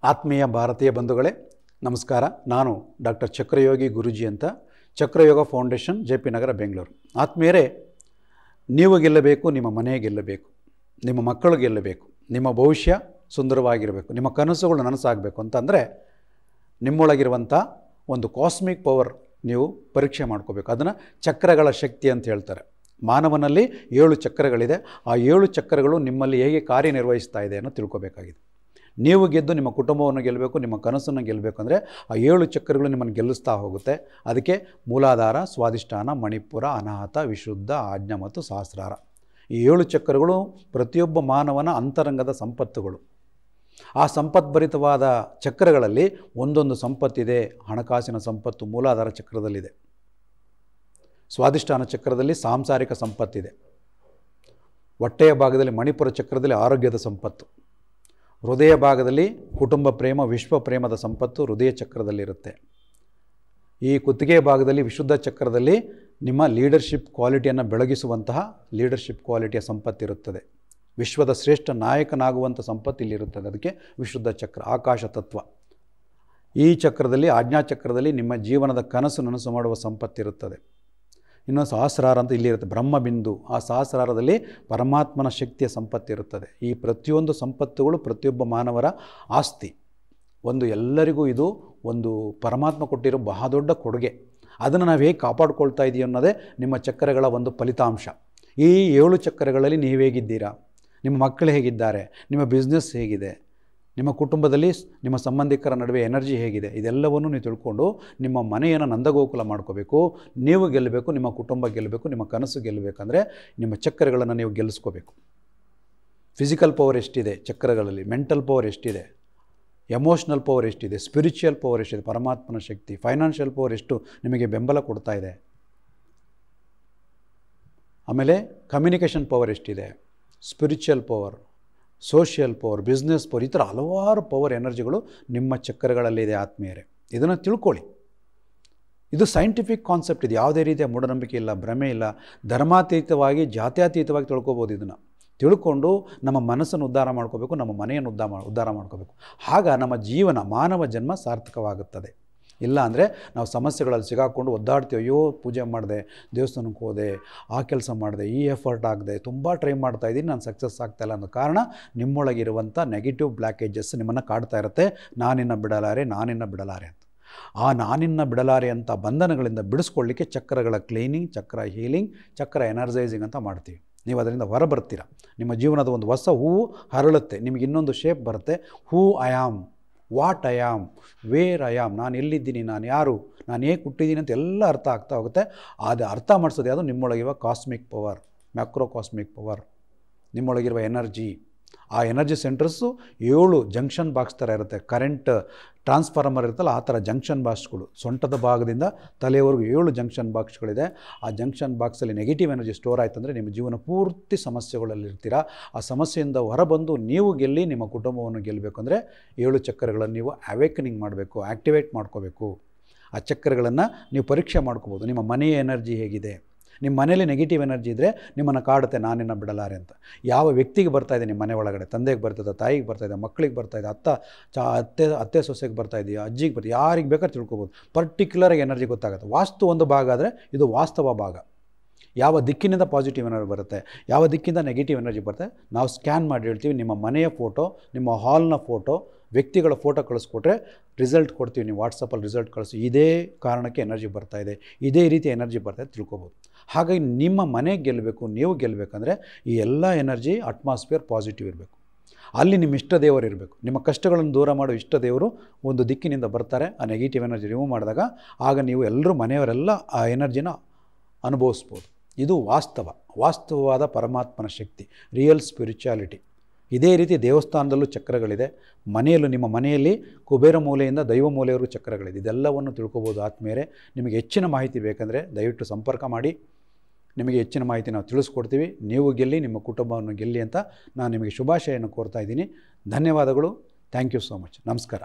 ಆತ್ಮೀಯ ಭಾರತೀಯ ಬಂಧುಗಳೇ ನಮಸ್ಕಾರ. ನಾನು ಡಾಕ್ಟರ್ ಚಕ್ರಯೋಗಿ ಗುರೂಜಿ ಅಂತ, ಚಕ್ರಯೋಗ ಫೌಂಡೇಶನ್, JP ನಗರ, ಬೆಂಗಳೂರು. ಆತ್ಮೀಯರೇ, ನೀವು ಗೆಲ್ಲಬೇಕು, ನಿಮ್ಮ ಮನೆ ಗೆಲ್ಲಬೇಕು, ನಿಮ್ಮ ಮಕ್ಕಳು ಗೆಲ್ಲಬೇಕು, ನಿಮ್ಮ ಭವಿಷ್ಯ ಸುಂದರವಾಗಿರಬೇಕು, ನಿಮ್ಮ ಕನಸುಗಳು ನನಸಾಗಬೇಕು ಅಂತಂದರೆ ನಿಮ್ಮೊಳಗಿರುವಂಥ ಒಂದು ಕಾಸ್ಮಿಕ್ ಪವರ್ ನೀವು ಪರೀಕ್ಷೆ ಮಾಡ್ಕೋಬೇಕು. ಅದನ್ನು ಚಕ್ರಗಳ ಶಕ್ತಿ ಅಂತ ಹೇಳ್ತಾರೆ. ಮಾನವನಲ್ಲಿ 7 ಚಕ್ರಗಳಿದೆ. ಆ 7 ಚಕ್ರಗಳು ನಿಮ್ಮಲ್ಲಿ ಹೇಗೆ ಕಾರ್ಯನಿರ್ವಹಿಸ್ತಾ ಇದೆ ಅನ್ನೋ ತಿಳ್ಕೊಬೇಕಾಗಿದೆ. ನೀವು ಗೆದ್ದು ನಿಮ್ಮ ಕುಟುಂಬವನ್ನು ಗೆಲ್ಲಬೇಕು, ನಿಮ್ಮ ಕನಸನ್ನು ಗೆಲ್ಲಬೇಕು ಅಂದರೆ ಆ 7 ಚಕ್ರಗಳು ನಿಮ್ಮನ್ನು ಗೆಲ್ಲಿಸ್ತಾ ಹೋಗುತ್ತೆ. ಅದಕ್ಕೆ ಮೂಲಾಧಾರ, ಸ್ವಾಧಿಷ್ಠಾನ, ಮಣಿಪುರ, ಅನಾಹತ, ವಿಶುದ್ಧ, ಆಜ್ಞಾ ಮತ್ತು ಸಹಸ್ರಾರ. ಈ 7 ಚಕ್ರಗಳು ಪ್ರತಿಯೊಬ್ಬ ಮಾನವನ ಅಂತರಂಗದ ಸಂಪತ್ತುಗಳು. ಆ ಸಂಪದ್ಭರಿತವಾದ ಚಕ್ರಗಳಲ್ಲಿ ಒಂದೊಂದು ಸಂಪತ್ತಿದೆ. ಹಣಕಾಸಿನ ಸಂಪತ್ತು ಮೂಲಾಧಾರ ಚಕ್ರದಲ್ಲಿದೆ. ಸ್ವಾಧಿಷ್ಠಾನ ಚಕ್ರದಲ್ಲಿ ಸಾಂಸಾರಿಕ ಸಂಪತ್ತಿದೆ. ಹೊಟ್ಟೆಯ ಭಾಗದಲ್ಲಿ ಮಣಿಪುರ ಚಕ್ರದಲ್ಲಿ ಆರೋಗ್ಯದ ಸಂಪತ್ತು. ಹೃದಯ ಭಾಗದಲ್ಲಿ ಕುಟುಂಬ ಪ್ರೇಮ, ವಿಶ್ವ ಪ್ರೇಮದ ಸಂಪತ್ತು ಹೃದಯ ಚಕ್ರದಲ್ಲಿರುತ್ತೆ. ಈ ಕುತ್ತಿಗೆ ಭಾಗದಲ್ಲಿ ವಿಶುದ್ಧ ಚಕ್ರದಲ್ಲಿ ನಿಮ್ಮ ಲೀಡರ್ಶಿಪ್ ಕ್ವಾಲಿಟಿಯನ್ನು ಬೆಳಗಿಸುವಂತಹ ಲೀಡರ್ಶಿಪ್ ಕ್ವಾಲಿಟಿಯ ಸಂಪತ್ತಿರುತ್ತದೆ. ವಿಶ್ವದ ಶ್ರೇಷ್ಠ ನಾಯಕನಾಗುವಂಥ ಸಂಪತ್ತು ಇಲ್ಲಿರುತ್ತದೆ. ಅದಕ್ಕೆ ವಿಶುದ್ಧ ಚಕ್ರ, ಆಕಾಶ ತತ್ವ. ಈ ಚಕ್ರದಲ್ಲಿ, ಆಜ್ಞಾ ಚಕ್ರದಲ್ಲಿ ನಿಮ್ಮ ಜೀವನದ ಕನಸು ನನಸು ಮಾಡುವ ಸಂಪತ್ತಿರುತ್ತದೆ. ಇನ್ನು ಸಹಸ್ರಾರ ಅಂತ ಇಲ್ಲಿರುತ್ತೆ, ಬ್ರಹ್ಮಬಿಂದು. ಆ ಸಹಸ್ರಾರದಲ್ಲಿ ಪರಮಾತ್ಮನ ಶಕ್ತಿಯ ಸಂಪತ್ತಿರುತ್ತದೆ. ಈ ಪ್ರತಿಯೊಂದು ಸಂಪತ್ತುಗಳು ಪ್ರತಿಯೊಬ್ಬ ಮಾನವರ ಆಸ್ತಿ. ಎಲ್ಲರಿಗೂ ಇದು ಒಂದು ಪರಮಾತ್ಮ ಕೊಟ್ಟಿರೋ ದೊಡ್ಡ ಕೊಡುಗೆ. ಅದನ್ನು ನಾವು ಹೇಗೆ ಕಾಪಾಡ್ಕೊಳ್ತಾ ಇದ್ದೀವಿ ಅನ್ನೋದೇ ನಿಮ್ಮ ಚಕ್ರಗಳ ಒಂದು ಫಲಿತಾಂಶ. ಈ 7 ಚಕ್ರಗಳಲ್ಲಿ ನೀವು ಹೇಗಿದ್ದೀರಾ, ನಿಮ್ಮ ಮಕ್ಕಳು ಹೇಗಿದ್ದಾರೆ, ನಿಮ್ಮ ಬಿಸ್ನೆಸ್ ಹೇಗಿದೆ, ನಿಮ್ಮ ಕುಟುಂಬದಲ್ಲಿ ನಿಮ್ಮ ಸಂಬಂಧಿಕರ ನಡುವೆ ಎನರ್ಜಿ ಹೇಗಿದೆ, ಇದೆಲ್ಲವನ್ನು ನೀವು ತಿಳ್ಕೊಂಡು ನಿಮ್ಮ ಮನೆಯನ್ನು ನಂದಗೋಕುಲ ಮಾಡ್ಕೋಬೇಕು. ನೀವು ಗೆಲ್ಲಬೇಕು, ನಿಮ್ಮ ಕುಟುಂಬ ಗೆಲ್ಲಬೇಕು, ನಿಮ್ಮ ಕನಸು ಗೆಲ್ಲಬೇಕಂದ್ರೆ ನಿಮ್ಮ ಚಕ್ರಗಳನ್ನು ನೀವು ಗೆಲ್ಲಿಸ್ಕೋಬೇಕು. ಫಿಸಿಕಲ್ ಪವರ್ ಎಷ್ಟಿದೆ ಚಕ್ರಗಳಲ್ಲಿ, ಮೆಂಟಲ್ ಪವರ್ ಎಷ್ಟಿದೆ, ಎಮೋಷ್ನಲ್ ಪವರ್ ಎಷ್ಟಿದೆ, ಸ್ಪಿರಿಚುವಲ್ ಪವರ್ ಎಷ್ಟಿದೆ, ಪರಮಾತ್ಮನ ಶಕ್ತಿ, ಫೈನಾನ್ಷಿಯಲ್ ಪವರ್ ಎಷ್ಟು ನಿಮಗೆ ಬೆಂಬಲ ಕೊಡ್ತಾ ಇದೆ, ಆಮೇಲೆ ಕಮ್ಯುನಿಕೇಷನ್ ಪವರ್ ಎಷ್ಟಿದೆ, spiritual power, social power, business power, ಈ ಥರ ಹಲವಾರು ಪವರ್ ಎನರ್ಜಿಗಳು ನಿಮ್ಮ ಚಕ್ರಗಳಲ್ಲಿದೆ. ಆತ್ಮೀಯರೇ, ಇದನ್ನು ತಿಳ್ಕೊಳ್ಳಿ. ಇದು ಸೈಂಟಿಫಿಕ್ ಕಾನ್ಸೆಪ್ಟ್. ಇದು ಯಾವುದೇ ರೀತಿಯ ಮೂಢನಂಬಿಕೆ ಇಲ್ಲ, ಭ್ರಮೆ ಇಲ್ಲ. ಧರ್ಮಾತೀತವಾಗಿ, ಜಾತ್ಯತೀತವಾಗಿ ತಿಳ್ಕೊಬೋದು. ಇದನ್ನು ತಿಳ್ಕೊಂಡು ನಮ್ಮ ಮನಸ್ಸನ್ನು ಉದ್ಧಾರ ಮಾಡ್ಕೋಬೇಕು, ನಮ್ಮ ಮನೆಯನ್ನು ಉದ್ಧಾರ ಮಾಡ್ಕೋಬೇಕು. ಆಗ ನಮ್ಮ ಜೀವನ, ಮಾನವ ಜನ್ಮ ಸಾರ್ಥಕವಾಗುತ್ತದೆ. ಇಲ್ಲ ಅಂದರೆ ನಾವು ಸಮಸ್ಯೆಗಳಲ್ಲಿ ಸಿಗಾಕೊಂಡು ಒದ್ದಾಡ್ತೀವಿ. ಅಯ್ಯೋ, ಪೂಜೆ ಮಾಡಿದೆ, ದೇವಸ್ಥಾನಕ್ಕೆ ಹೋದೆ, ಆ ಕೆಲಸ ಮಾಡಿದೆ, ಈ ಎಫರ್ಟ್ ಆಗದೆ, ತುಂಬ ಟ್ರೈ ಮಾಡ್ತಾಯಿದ್ದೀನಿ, ನಾನು ಸಕ್ಸಸ್ ಆಗ್ತಾಯಿಲ್ಲ ಅನ್ನೋ ಕಾರಣ ನಿಮ್ಮೊಳಗಿರುವಂಥ ನೆಗೆಟಿವ್ ಬ್ಲ್ಯಾಕೇಜಸ್ ನಿಮ್ಮನ್ನು ಕಾಡ್ತಾ ಇರುತ್ತೆ. ನಾನಿನ್ನ ಬಿಡಲಾರೆ ಅಂತ. ಆ ನಾನಿನ್ನ ಬಿಡಲಾರೆ ಅಂತ ಬಂಧನಗಳಿಂದ ಬಿಡಿಸ್ಕೊಳ್ಳಿಕ್ಕೆ ಚಕ್ರಗಳ ಕ್ಲೀನಿಂಗ್, ಚಕ್ರ ಹೀಲಿಂಗ್, ಚಕ್ರ ಎನರ್ಜೈಸಿಂಗ್ ಅಂತ ಮಾಡ್ತೀವಿ. ನೀವು ಅದರಿಂದ ಹೊರ ಬರ್ತೀರ. ನಿಮ್ಮ ಜೀವನದ ಒಂದು ಹೊಸ ಹೂವು ಹರಳುತ್ತೆ. ನಿಮಗೆ ಇನ್ನೊಂದು ಶೇಪ್ ಬರುತ್ತೆ. Who I am, what I am, where I am, ನಾನು ಎಲ್ಲಿದ್ದೀನಿ, ನಾನು ಯಾರು, ನಾನು ಹೇಗೆ ಹುಟ್ಟಿದ್ದೀನಿ ಅಂತ ಎಲ್ಲ ಅರ್ಥ ಆಗ್ತಾ ಹೋಗುತ್ತೆ. ಅದು ಅರ್ಥ ಮಾಡಿಸೋದು ಯಾವುದು, ನಿಮ್ಮೊಳಗಿರುವ cosmic power, macro cosmic power, ನಿಮ್ಮೊಳಗಿರುವ ಎನರ್ಜಿ. ಆ ಎನರ್ಜಿ ಸೆಂಟರ್ಸು 7 ಜಂಕ್ಷನ್ ಬಾಕ್ಸ್ ಥರ ಇರುತ್ತೆ. ಕರೆಂಟ್ ಟ್ರಾನ್ಸ್ಫಾರ್ಮರ್ ಇರುತ್ತಲ್ಲ, ಆ ಥರ ಜಂಕ್ಷನ್ ಬಾಕ್ಸ್ಗಳು. ಸೊಂಟದ ಭಾಗದಿಂದ ತಲೆಯವರೆಗೂ 7 ಜಂಕ್ಷನ್ ಬಾಕ್ಸ್ಗಳಿದೆ. ಆ ಜಂಕ್ಷನ್ ಬಾಕ್ಸಲ್ಲಿ ನೆಗೆಟಿವ್ ಎನರ್ಜಿ ಸ್ಟೋರ್ ಆಯಿತು ಅಂದರೆ ನಿಮ್ಮ ಜೀವನ ಪೂರ್ತಿ ಸಮಸ್ಯೆಗಳಲ್ಲಿರ್ತೀರ. ಆ ಸಮಸ್ಯೆಯಿಂದ ಹೊರಬಂದು ನೀವು ಗೆಲ್ಲಿ ನಿಮ್ಮ ಕುಟುಂಬವನ್ನು ಗೆಲ್ಲಬೇಕು ಅಂದರೆ 7 ಚಕ್ರಗಳನ್ನು ನೀವು ಅವೇಕನಿಂಗ್ ಮಾಡಬೇಕು, ಆ್ಯಕ್ಟಿವೇಟ್ ಮಾಡ್ಕೋಬೇಕು. ಆ ಚಕ್ರಗಳನ್ನು ನೀವು ಪರೀಕ್ಷೆ ಮಾಡ್ಕೋಬೋದು. ನಿಮ್ಮ ಮನೆಯ ಎನರ್ಜಿ ಹೇಗಿದೆ, ನಿಮ್ಮ ಮನೇಲಿ ನೆಗೆಟಿವ್ ಎನರ್ಜಿ ಇದ್ದರೆ ನಿಮ್ಮನ್ನು ಕಾಡುತ್ತೆ, ನಾನಿನ್ನ ಬಿಡಲಾರೆ ಅಂತ. ಯಾವ ವ್ಯಕ್ತಿಗೆ ಬರ್ತಾಯಿದೆ ನಿಮ್ಮ ಮನೆ ಒಳಗಡೆ, ತಂದೆಗೆ ಬರ್ತಾಯಿದೆ, ತಾಯಿಗೆ ಬರ್ತಾಯಿದೆ, ಮಕ್ಕಳಿಗೆ ಬರ್ತಾಯಿದೆ, ಅತ್ತೆ ಸೊಸೆಗೆ ಬರ್ತಾಯಿದೆಯಾ, ಅಜ್ಜಿಗೆ ಬರ್ತಾಯಿದೆ, ಯಾರಿಗೆ ಬೇಕಾದ್ರೆ ತಿಳ್ಕೊಬೋದು. ಪರ್ಟಿಕ್ಯುಲರಾಗಿ ಎನರ್ಜಿ ಗೊತ್ತಾಗುತ್ತೆ. ವಾಸ್ತು ಒಂದು ಭಾಗ ಆದರೆ ಇದು ವಾಸ್ತವ ಭಾಗ. ಯಾವ ದಿಕ್ಕಿನಿಂದ ಪಾಸಿಟಿವ್ ಎನರ್ಜಿ ಬರುತ್ತೆ, ಯಾವ ದಿಕ್ಕಿಂದ ನೆಗೆಟಿವ್ ಎನರ್ಜಿ ಬರುತ್ತೆ, ನಾವು ಸ್ಕ್ಯಾನ್ ಮಾಡಿ ಹೇಳ್ತೀವಿ. ನಿಮ್ಮ ಮನೆಯ ಫೋಟೋ, ನಿಮ್ಮ ಹಾಲ್ನ ಫೋಟೋ, ವ್ಯಕ್ತಿಗಳ ಫೋಟೋ ಕಳಿಸ್ಕೊಟ್ರೆ ರಿಸಲ್ಟ್ ಕೊಡ್ತೀವಿ. ನೀವು ವಾಟ್ಸಪ್ಪಲ್ಲಿ ರಿಸಲ್ಟ್ ಕಳಿಸಿ, ಇದೇ ಕಾರಣಕ್ಕೆ ಎನರ್ಜಿ ಬರ್ತಾಯಿದೆ, ಇದೇ ರೀತಿ ಎನರ್ಜಿ ಬರ್ತಾಯಿದೆ ತಿಳ್ಕೊಬೋದು. ಹಾಗಾಗಿ ನಿಮ್ಮ ಮನೆಗೆ ಗೆಲ್ಲಬೇಕು, ನೀವು ಗೆಲ್ಲಬೇಕಂದ್ರೆ ಈ ಎಲ್ಲ ಎನರ್ಜಿ ಅಟ್ಮಾಸ್ಫಿಯರ್ ಪಾಸಿಟಿವ್ ಇರಬೇಕು. ಅಲ್ಲಿ ನಿಮ್ಮ ಇಷ್ಟ ದೇವರು ಇರಬೇಕು. ನಿಮ್ಮ ಕಷ್ಟಗಳನ್ನು ದೂರ ಮಾಡೋ ಇಷ್ಟ ದೇವರು ಒಂದು ದಿಕ್ಕಿನಿಂದ ಬರ್ತಾರೆ. ಆ ನೆಗೆಟಿವ್ ಎನರ್ಜಿ ರಿಮೂವ್ ಮಾಡಿದಾಗ ಆಗ ನೀವು ಎಲ್ಲರೂ, ಮನೆಯವರೆಲ್ಲ ಆ ಎನರ್ಜಿನ ಅನುಭವಿಸ್ಬೋದು. ಇದು ವಾಸ್ತವವಾದ ಪರಮಾತ್ಮನ ಶಕ್ತಿ, ರಿಯಲ್ ಸ್ಪಿರಿಚುಯಾಲಿಟಿ. ಇದೇ ರೀತಿ ದೇವಸ್ಥಾನದಲ್ಲೂ ಚಕ್ರಗಳಿದೆ. ಮನೆಯಲ್ಲೂ, ನಿಮ್ಮ ಮನೆಯಲ್ಲಿ ಕುಬೇರ ಮೂಲೆಯಿಂದ ದೈವ ಮೂಲೆಯವರೆಗೂ ಚಕ್ರಗಳಿದೆ. ಇದೆಲ್ಲವನ್ನು ತಿಳ್ಕೊಬೋದು. ಆತ್ಮೀಯರೇ, ನಿಮಗೆ ಹೆಚ್ಚಿನ ಮಾಹಿತಿ ಬೇಕಂದರೆ ದಯವಿಟ್ಟು ಸಂಪರ್ಕ ಮಾಡಿ. ನಿಮಗೆ ಹೆಚ್ಚಿನ ಮಾಹಿತಿ ನಾವು ತಿಳಿಸ್ಕೊಡ್ತೀವಿ. ನೀವು ಗೆಲ್ಲಿ, ನಿಮ್ಮ ಕುಟುಂಬವನ್ನು ಗೆಲ್ಲಿ ಅಂತ ನಾನು ನಿಮಗೆ ಶುಭಾಶಯವನ್ನು ಕೋರ್ತಾ ಇದ್ದೀನಿ. ಧನ್ಯವಾದಗಳು. Thank you so much. ನಮಸ್ಕಾರ.